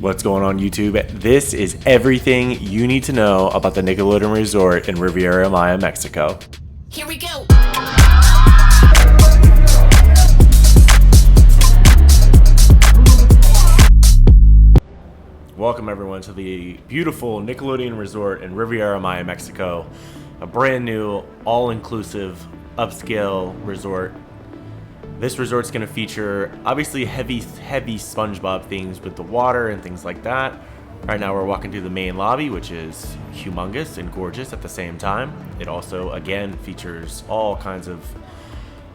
What's going on YouTube? This is everything you need to know about the Nickelodeon Resort in Riviera Maya, Mexico. Here we go. Welcome everyone to the beautiful Nickelodeon Resort in Riviera Maya, Mexico. A brand new, all-inclusive, upscale resort. This resort's going to feature obviously heavy Spongebob things with the water and things like that. Right now we're walking through the main lobby, which is humongous and gorgeous at the same time. It also, again, features all kinds of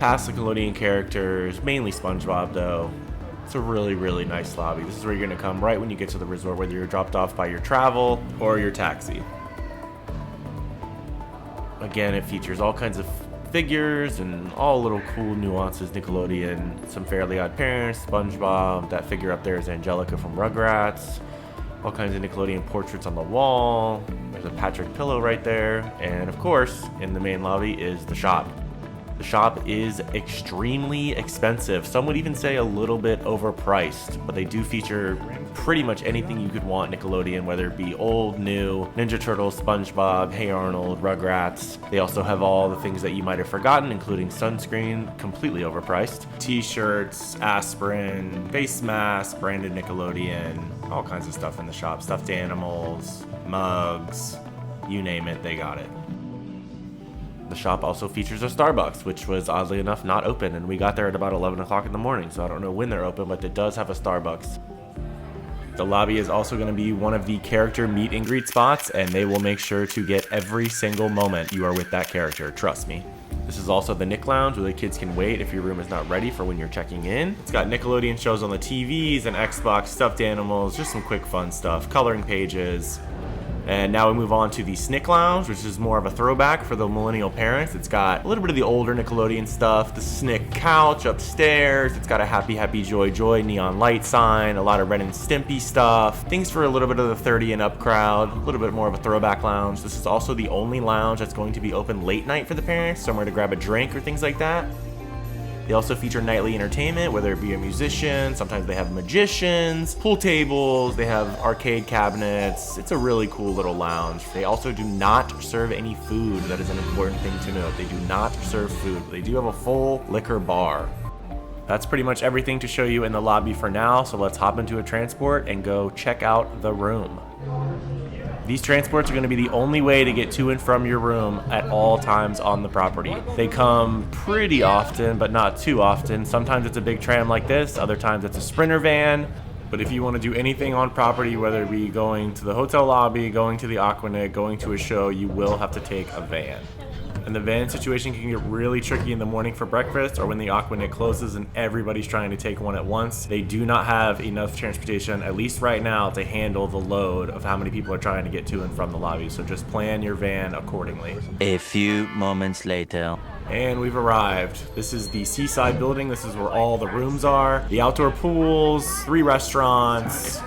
past Nickelodeon characters, mainly Spongebob though. It's a really nice lobby. This is where you're going to come right when you get to the resort, whether you're dropped off by your travel or your taxi. Again, it features all kinds of figures and all little cool nuances Nickelodeon. Some Fairly Odd Parents, SpongeBob. That figure up there is Angelica from Rugrats. All kinds of Nickelodeon portraits on the wall. There's a Patrick pillow right there. And of course, in the main lobby is the shop. The shop is extremely expensive. Some would even say a little bit overpriced, but they do feature pretty much anything you could want Nickelodeon, whether it be old, new, Ninja Turtles, SpongeBob, Hey Arnold, Rugrats. They also have all the things that you might have forgotten, including sunscreen, completely overpriced, t-shirts, aspirin, face masks, branded Nickelodeon, all kinds of stuff in the shop, stuffed animals, mugs, you name it, they got it. The shop also features a Starbucks, which was oddly enough not open, and we got there at about 11 o'clock in the morning, so I don't know when they're open, but it does have a Starbucks. The lobby is also going to be one of the character meet and greet spots, and they will make sure to get every single moment you are with that character, trust me. This is also the Nick Lounge, where the kids can wait if your room is not ready for when you're checking in. It's got Nickelodeon shows on the TVs, and Xbox, stuffed animals, just some quick fun stuff, coloring pages. And now we move on to the Snick Lounge, which is more of a throwback for the millennial parents. It's got a little bit of the older Nickelodeon stuff, the Snick couch upstairs. It's got a happy, happy, joy, joy neon light sign, a lot of Ren and Stimpy stuff, things for a little bit of the 30 and up crowd, a little bit more of a throwback lounge. This is also the only lounge that's going to be open late night for the parents, somewhere to grab a drink or things like that. They also feature nightly entertainment, whether it be a musician, sometimes they have magicians, pool tables, they have arcade cabinets. It's a really cool little lounge. They also do not serve any food. That is an important thing to note. They do not serve food. They do have a full liquor bar. That's pretty much everything to show you in the lobby for now, so let's hop into a transport and go check out the room. These transports are going to be the only way to get to and from your room at all times on the property. They come pretty often, but not too often. Sometimes it's a big tram like this, other times it's a Sprinter van. But if you want to do anything on property, whether it be going to the hotel lobby, going to the Aqua Nick, going to a show, you will have to take a van. And the van situation can get really tricky in the morning for breakfast or when the Aqua Nick closes and everybody's trying to take one at once. They do not have enough transportation, at least right now, to handle the load of how many people are trying to get to and from the lobby. So just plan your van accordingly. A few moments later. And we've arrived. This is the Seaside building. This is where all the rooms are. The outdoor pools, 3 restaurants.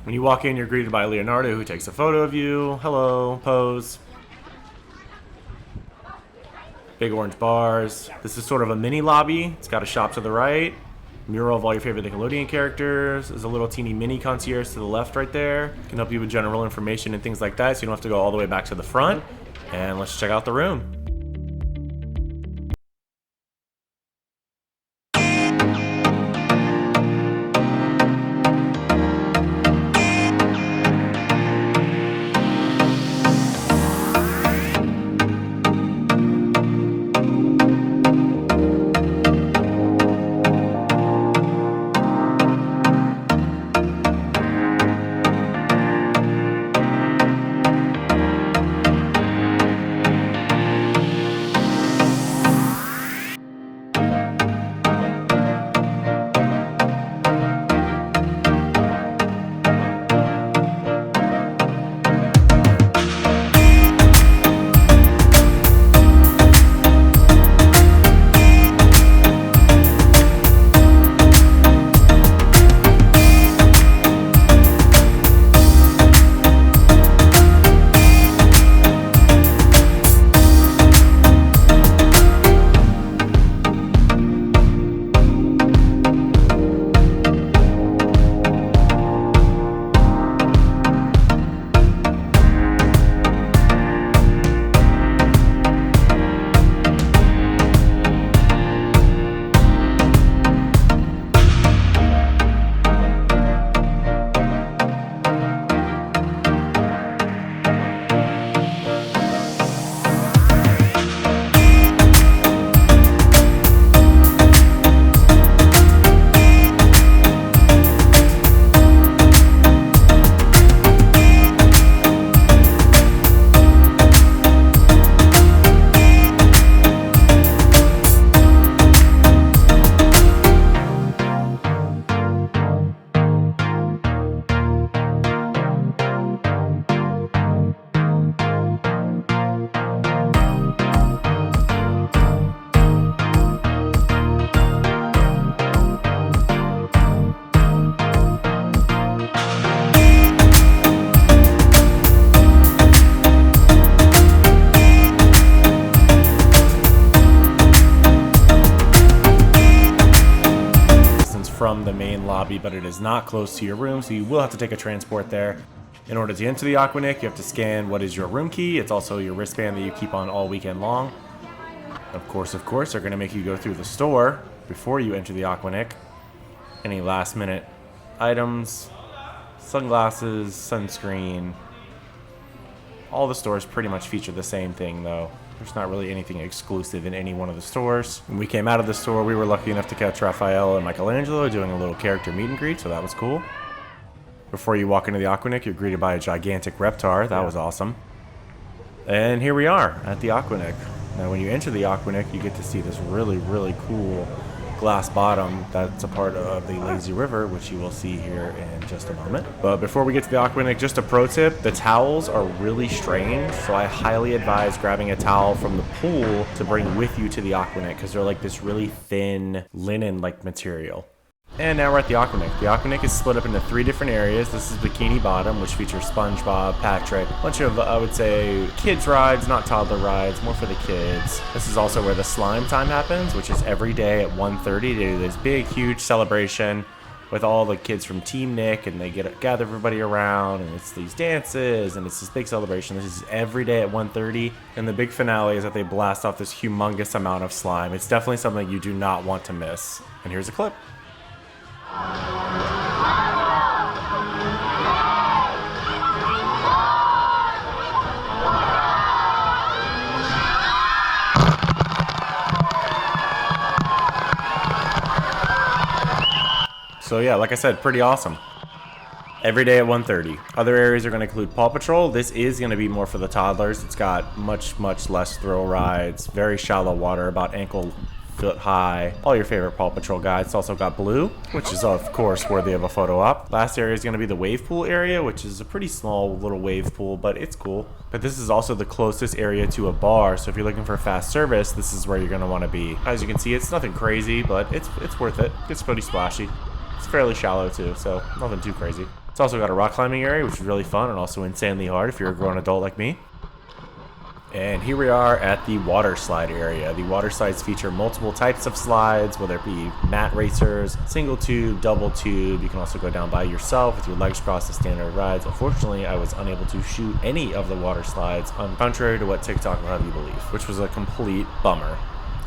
When you walk in, you're greeted by Leonardo, who takes a photo of you. Hello, pose. Big orange bars. This is sort of a mini lobby. It's got a shop to the right. Mural of all your favorite Nickelodeon characters. There's a little teeny mini concierge to the left right there. Can help you with general information and things like that, so you don't have to go all the way back to the front. And let's check out the room. lobby, but it is not close to your room, so you will have to take a transport there. In order to enter the Aqua Nick, you have to scan what is your room key. It's also your wristband that you keep on all weekend long. Of course, they're going to make you go through the store before you enter the Aqua Nick. Any last minute items, sunglasses, sunscreen. All the stores pretty much feature the same thing though. There's not really anything exclusive in any one of the stores. When we came out of the store, we were lucky enough to catch Raphael and Michelangelo doing a little character meet and greet, so that was cool. Before you walk into the Aqua Nick, you're greeted by a gigantic Reptar. That was awesome. And here we are at the Aqua Nick. Now when you enter the Aqua Nick, you get to see this really, really cool glass bottom that's a part of the lazy river, which you will see here in just a moment. But before we get to the Aqua Nick, just a pro tip: the towels are really strange, so I highly advise grabbing a towel from the pool to bring with you to the Aqua Nick, because they're like this really thin linen like material. And now we're at the Aqua Nick. The Aqua Nick is split up into 3 different areas. This is Bikini Bottom, which features Spongebob, Patrick, a bunch of, I would say, kids rides, not toddler rides, more for the kids. This is also where the slime time happens, which is every day at 1:30. They do this big, huge celebration with all the kids from Team Nick, and they gather everybody around, and it's these dances, and it's this big celebration. This is every day at 1:30, and the big finale is that they blast off this humongous amount of slime. It's definitely something you do not want to miss. And here's a clip. So yeah, like I said, pretty awesome. Every day at 1:30. Other areas are going to include Paw Patrol. This is going to be more for the toddlers. It's got much less thrill rides, very shallow water, about ankle foot high, all your favorite Paw Patrol guys. It's also got Blue, which is of course worthy of a photo op. Last area is going to be the wave pool area, which is a pretty small little wave pool, but it's cool. But this is also the closest area to a bar, so if you're looking for fast service, this is where you're going to want to be. As you can see, it's nothing crazy, but it's worth it. It's pretty splashy. It's fairly shallow too, so nothing too crazy. It's also got a rock climbing area, which is really fun and also insanely hard if you're a grown adult like me. And here we are at the water slide area. The water slides feature multiple types of slides, whether it be mat racers, single tube, double tube. You can also go down by yourself with your legs crossed, the standard rides. Unfortunately, I was unable to shoot any of the water slides, contrary to what TikTok will have you believe, which was a complete bummer.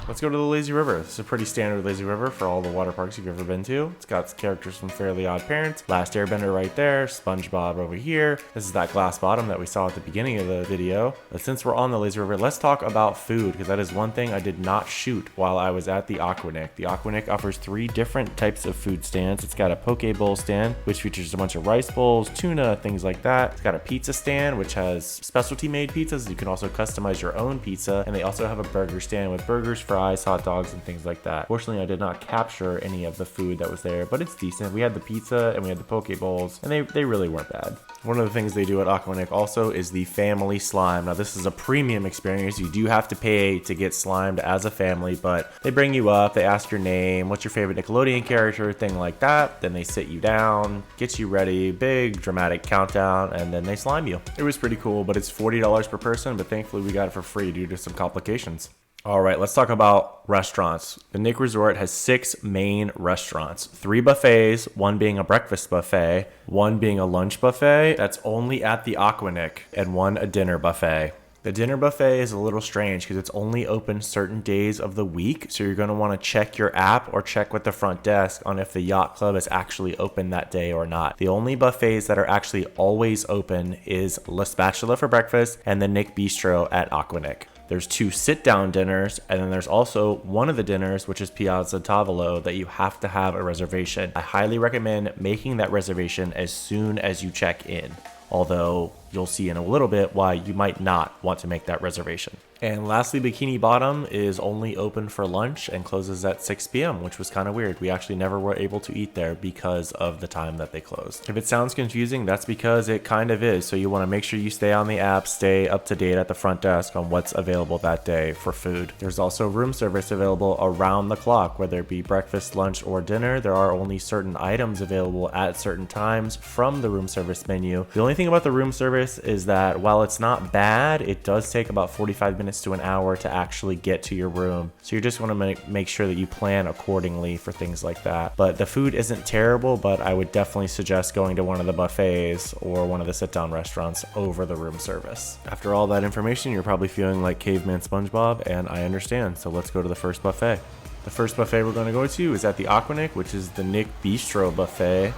Let's go to the lazy river. This is a pretty standard lazy river for all the water parks you've ever been to. It's got characters from Fairly Odd Parents, Last Airbender right there, Spongebob over here. This is that glass bottom that we saw at the beginning of the video. But since we're on the lazy river, let's talk about food, because that is one thing I did not shoot while I was at the Aqua Nick. The Aqua Nick offers 3 different types of food stands. It's got a poke bowl stand, which features a bunch of rice bowls, tuna, things like that. It's got a pizza stand, which has specialty made pizzas. You can also customize your own pizza. And they also have a burger stand with burgers, fries, hot dogs, and things like that. Fortunately, I did not capture any of the food that was there, but it's decent. We had the pizza and we had the poke bowls, and they really weren't bad. One of the things they do at Aqua Nick also is the family slime. Now, this is a premium experience. You do have to pay to get slimed as a family, but they bring you up, they ask your name, what's your favorite Nickelodeon character, thing like that. Then they sit you down, get you ready, big dramatic countdown, and then they slime you. It was pretty cool, but it's $40 per person, but thankfully we got it for free due to some complications. All right, let's talk about restaurants. The Nick Resort has 6 main restaurants, 3 buffets, one being a breakfast buffet, one being a lunch buffet that's only at the Aqua Nick, and one a dinner buffet. The dinner buffet is a little strange because it's only open certain days of the week, so you're going to want to check your app or check with the front desk on if the Yacht Club is actually open that day or not. The only buffets that are actually always open is La Spatula for breakfast and the Nick Bistro at Aqua Nick. There's 2 sit-down dinners, and then there's also one of the dinners, which is Piazza Tavola, that you have to have a reservation. I highly recommend making that reservation as soon as you check in, although you'll see in a little bit why you might not want to make that reservation. And lastly, Bikini Bottom is only open for lunch and closes at 6 p.m., which was kind of weird. We actually never were able to eat there because of the time that they closed. If it sounds confusing, that's because it kind of is. So you want to make sure you stay on the app, stay up to date at the front desk on what's available that day for food. There's also room service available around the clock, whether it be breakfast, lunch, or dinner. There are only certain items available at certain times from the room service menu. The only thing about the room service service is that while it's not bad, it does take about 45 minutes to an hour to actually get to your room. So you just want to make sure that you plan accordingly for things like that. But the food isn't terrible, but I would definitely suggest going to one of the buffets or one of the sit-down restaurants over the room service. After all that information, you're probably feeling like caveman SpongeBob, and I understand. So let's go to the first buffet. The first buffet we're going to go to is at the Aqua Nick, which is the Nick Bistro buffet.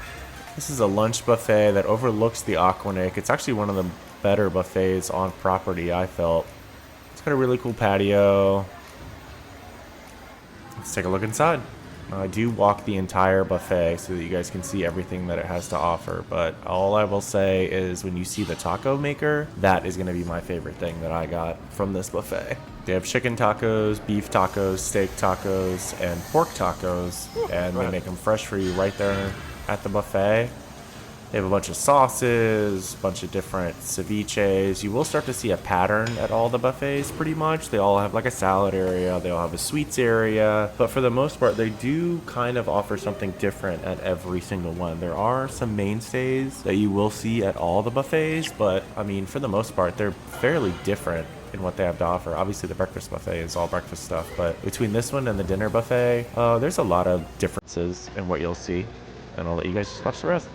This is a lunch buffet that overlooks the Aqua Nick. It's actually one of the better buffets on property, I felt. It's got a really cool patio. Let's take a look inside. I do walk the entire buffet so that you guys can see everything that it has to offer, but all I will say is when you see the taco maker, that is going to be my favorite thing that I got from this buffet. They have chicken tacos, beef tacos, steak tacos, and pork tacos, and they make them fresh for you right there at the buffet. They have a bunch of sauces, a bunch of different ceviches. You will start to see a pattern at all the buffets pretty much. They all have like a salad area, they all have a sweets area, but for the most part they do kind of offer something different at every single one. There are some mainstays that you will see at all the buffets, but I mean for the most part they're fairly different in what they have to offer. Obviously the breakfast buffet is all breakfast stuff, but between this one and the dinner buffet, there's a lot of differences in what you'll see, and I'll let you guys just watch the rest.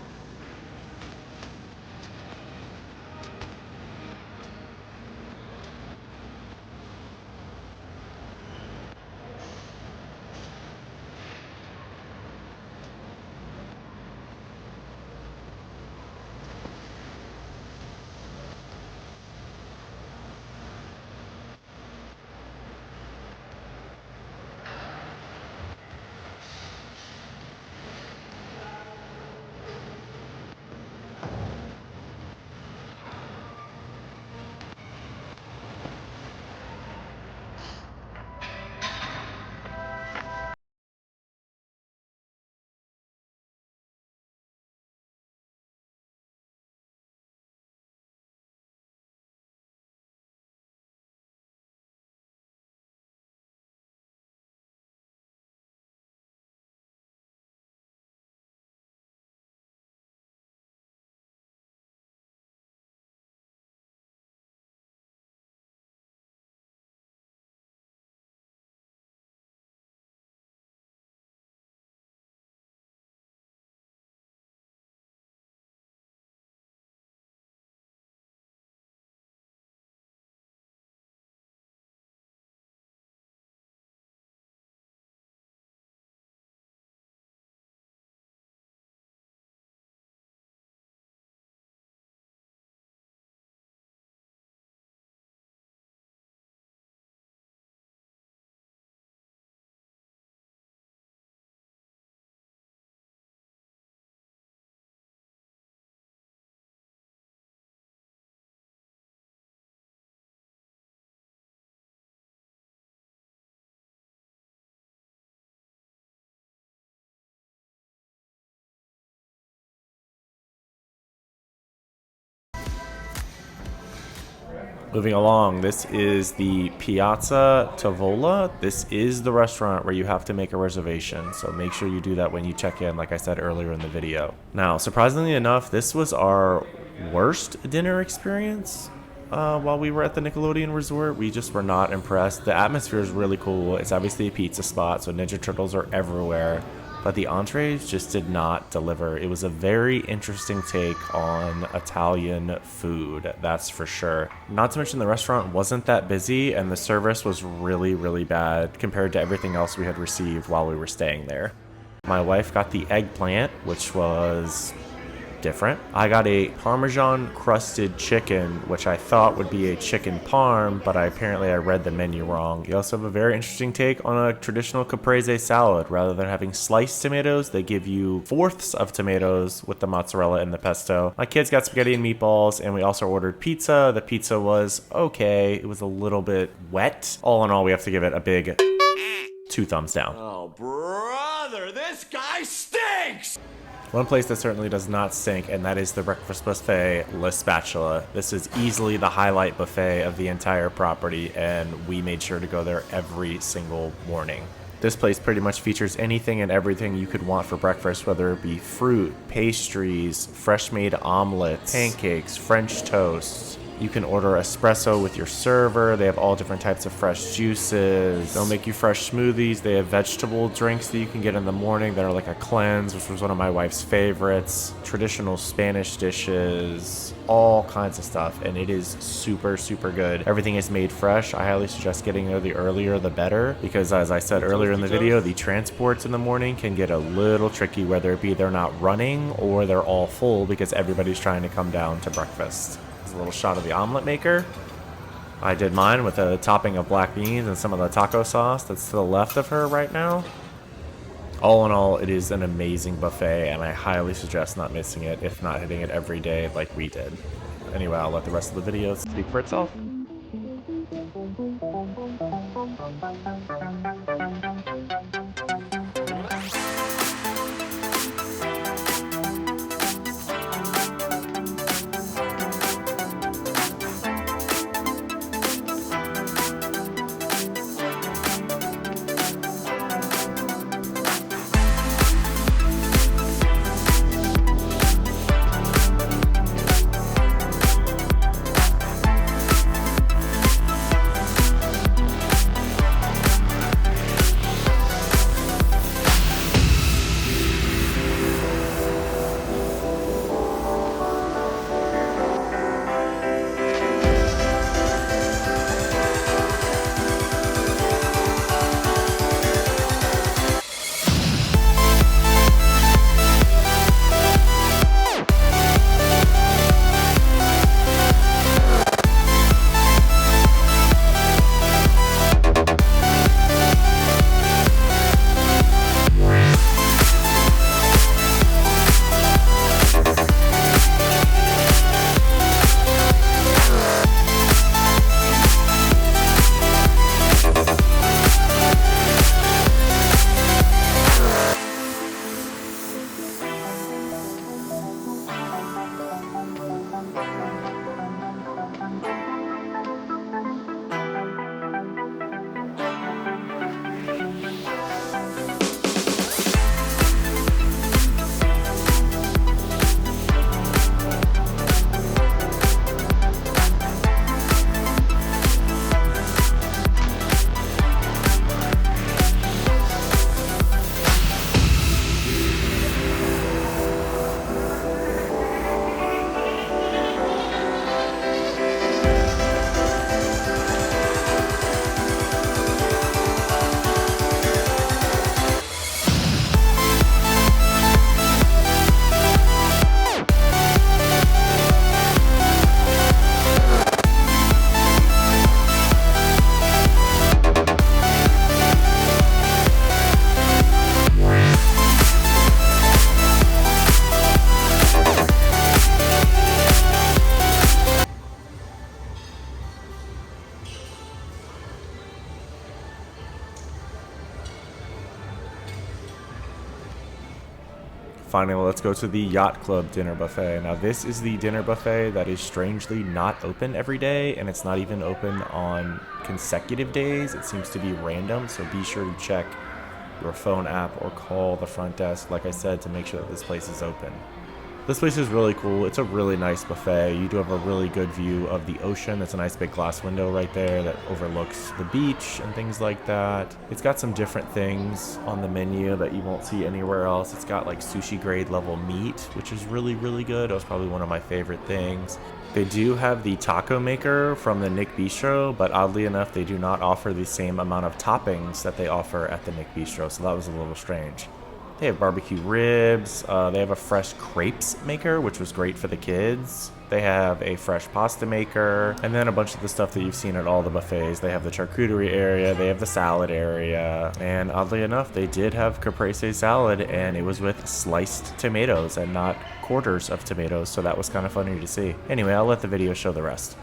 Moving along, this is the Piazza Tavola. This is the restaurant where you have to make a reservation, so make sure you do that when you check in, like I said earlier in the video. Now, surprisingly enough, this was our worst dinner experience while we were at the Nickelodeon Resort. We just were not impressed. The atmosphere is really cool. It's obviously a pizza spot, so Ninja Turtles are everywhere. But the entrees just did not deliver. It was a very interesting take on Italian food, that's for sure. Not to mention the restaurant wasn't that busy and the service was really, really bad compared to everything else we had received while we were staying there. My wife got the eggplant, which was different. I got a Parmesan crusted chicken, which I thought would be a chicken parm, but apparently I read the menu wrong. You also have a very interesting take on a traditional caprese salad. Rather than having sliced tomatoes, they give you fourths of tomatoes with the mozzarella and the pesto. My kids got spaghetti and meatballs, and we also ordered pizza. The pizza was okay. It was a little bit wet. All in all, we have to give it a big 2 thumbs down. Oh, brother, this guy stinks! One place that certainly does not stink, and that is the breakfast buffet, La Spatula. This is easily the highlight buffet of the entire property, and we made sure to go there every single morning. This place pretty much features anything and everything you could want for breakfast, whether it be fruit, pastries, fresh made omelets, pancakes, French toast. You can order espresso with your server. They have all different types of fresh juices. They'll make you fresh smoothies. They have vegetable drinks that you can get in the morning that are like a cleanse, which was one of my wife's favorites. Traditional Spanish dishes, all kinds of stuff. And it is super, super good. Everything is made fresh. I highly suggest getting there the earlier the better, because as I said earlier in the video, the transports in the morning can get a little tricky, whether it be they're not running or they're all full because everybody's trying to come down to breakfast. A little shot of the omelet maker. I did mine with a topping of black beans and some of the taco sauce that's to the left of her right now. All in all, it is an amazing buffet, and I highly suggest not missing it, if not hitting it every day like we did. Anyway, I'll let the rest of the video speak for itself. Finally, let's go to the Yacht Club dinner buffet. Now, this is the dinner buffet that is strangely not open every day, and it's not even open on consecutive days. It seems to be random, so be sure to check your phone app or call the front desk, like I said, to make sure that this place is open. This place is really cool. It's a really nice buffet. You do have a really good view of the ocean. It's a nice big glass window right there that overlooks the beach and things like that. It's got some different things on the menu that you won't see anywhere else. It's got like sushi grade level meat, which is really, really good. It was probably one of my favorite things. They do have the taco maker from the Nick Bistro, but oddly enough, they do not offer the same amount of toppings that they offer at the Nick Bistro, so that was a little strange. They have barbecue ribs. They have a fresh crepes maker, which was great for the kids. They have a fresh pasta maker, and then a bunch of the stuff that you've seen at all the buffets. They have the charcuterie area, they have the salad area, and oddly enough, they did have caprese salad, and it was with sliced tomatoes and not quarters of tomatoes, so that was kind of funny to see. Anyway, I'll let the video show the rest.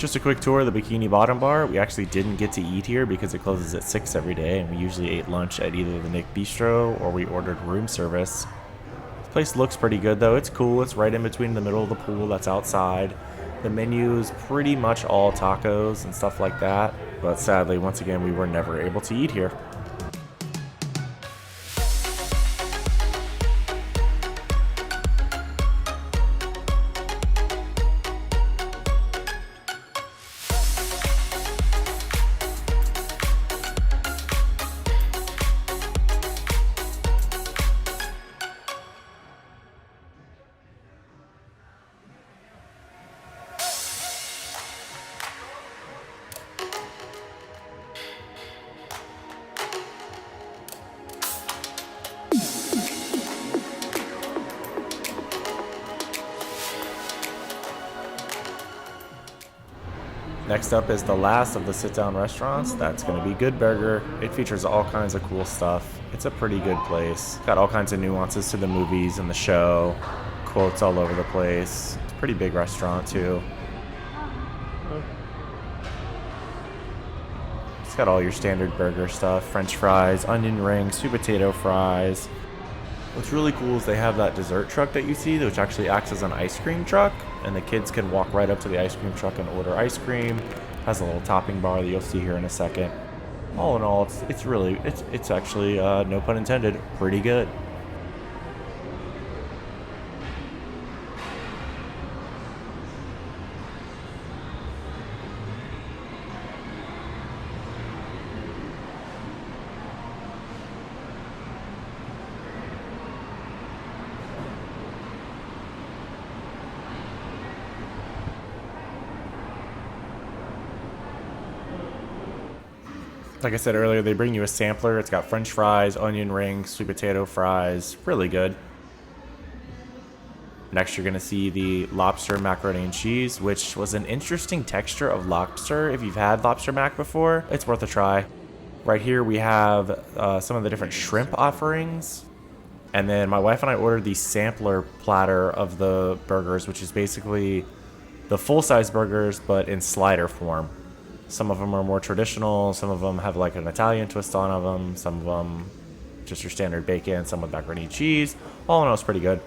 Just a quick tour of the Bikini Bottom Bar. We actually didn't get to eat here because it closes at 6 every day, and we usually ate lunch at either the Nick Bistro or we ordered room service. This place looks pretty good though. It's cool. It's right in between the middle of the pool that's outside. The menu is pretty much all tacos and stuff like that, but sadly, once again, we were never able to eat here. Next up is the last of the sit-down restaurants. That's going to be Good Burger. It features all kinds of cool stuff. It's a pretty good place. Got all kinds of nuances to the movies and the show. Quotes all over the place. It's a pretty big restaurant too. It's got all your standard burger stuff. French fries, onion rings, sweet potato fries. What's really cool is they have that dessert truck that you see, which actually acts as an ice cream truck, and the kids can walk right up to the ice cream truck and order ice cream. Has a little topping bar that you'll see here in a second. All in all, it's actually, no pun intended, pretty good. Like I said earlier, they bring you a sampler. It's got french fries, onion rings, sweet potato fries. Really good. Next, you're going to see the lobster macaroni and cheese, which was an interesting texture of lobster. If you've had lobster mac before, it's worth a try. Right here, we have some of the different shrimp offerings. And then my wife and I ordered the sampler platter of the burgers, which is basically the full-size burgers, but in slider form. Some of them are more traditional, some of them have like an Italian twist on them, some of them just your standard bacon, some with macaroni and cheese. All in all, it's pretty good.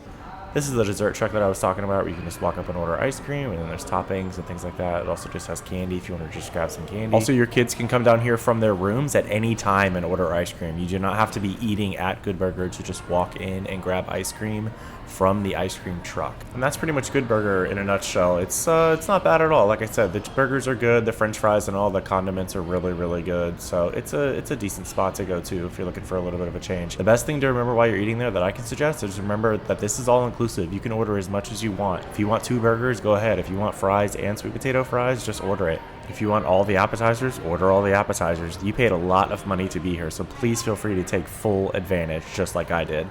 This is the dessert truck that I was talking about, where you can just walk up and order ice cream, and then there's toppings and things like that. It also just has candy if you want to just grab some candy. Also, your kids can come down here from their rooms at any time and order ice cream. You do not have to be eating at Good Burger to just walk in and grab ice cream from the ice cream truck. And that's pretty much Good Burger in a nutshell. It's not bad at all. Like I said, the burgers are good, the french fries and all the condiments are really, really good. So it's a decent spot to go to if you're looking for a little bit of a change. The best thing to remember while you're eating there that I can suggest is remember that this is all inclusive. You can order as much as you want. If you want 2 burgers, go ahead. If you want fries and sweet potato fries, just order it. If you want all the appetizers, order all the appetizers. You paid a lot of money to be here, so please feel free to take full advantage, just like I did.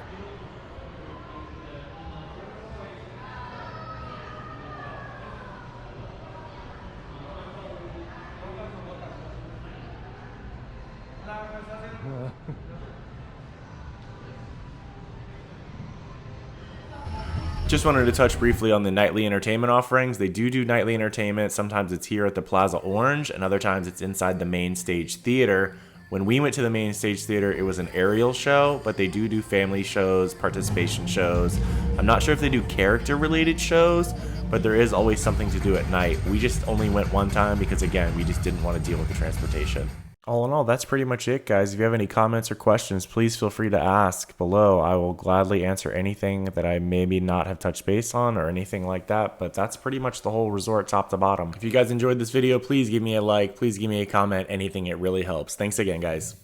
Just wanted to touch briefly on the nightly entertainment offerings. They do nightly entertainment. Sometimes it's here at the Plaza Orange, and other times it's inside the main stage theater. When we went to the main stage theater, it was an aerial show, but they do family shows, participation shows. I'm not sure if they do character-related shows, but there is always something to do at night. We just only went one time because, again, we just didn't want to deal with the transportation. All in all, that's pretty much it, guys. If you have any comments or questions, please feel free to ask below. I will gladly answer anything that I maybe not have touched base on or anything like that, but that's pretty much the whole resort top to bottom. If you guys enjoyed this video, please give me a like, please give me a comment, anything. It really helps. Thanks again, guys.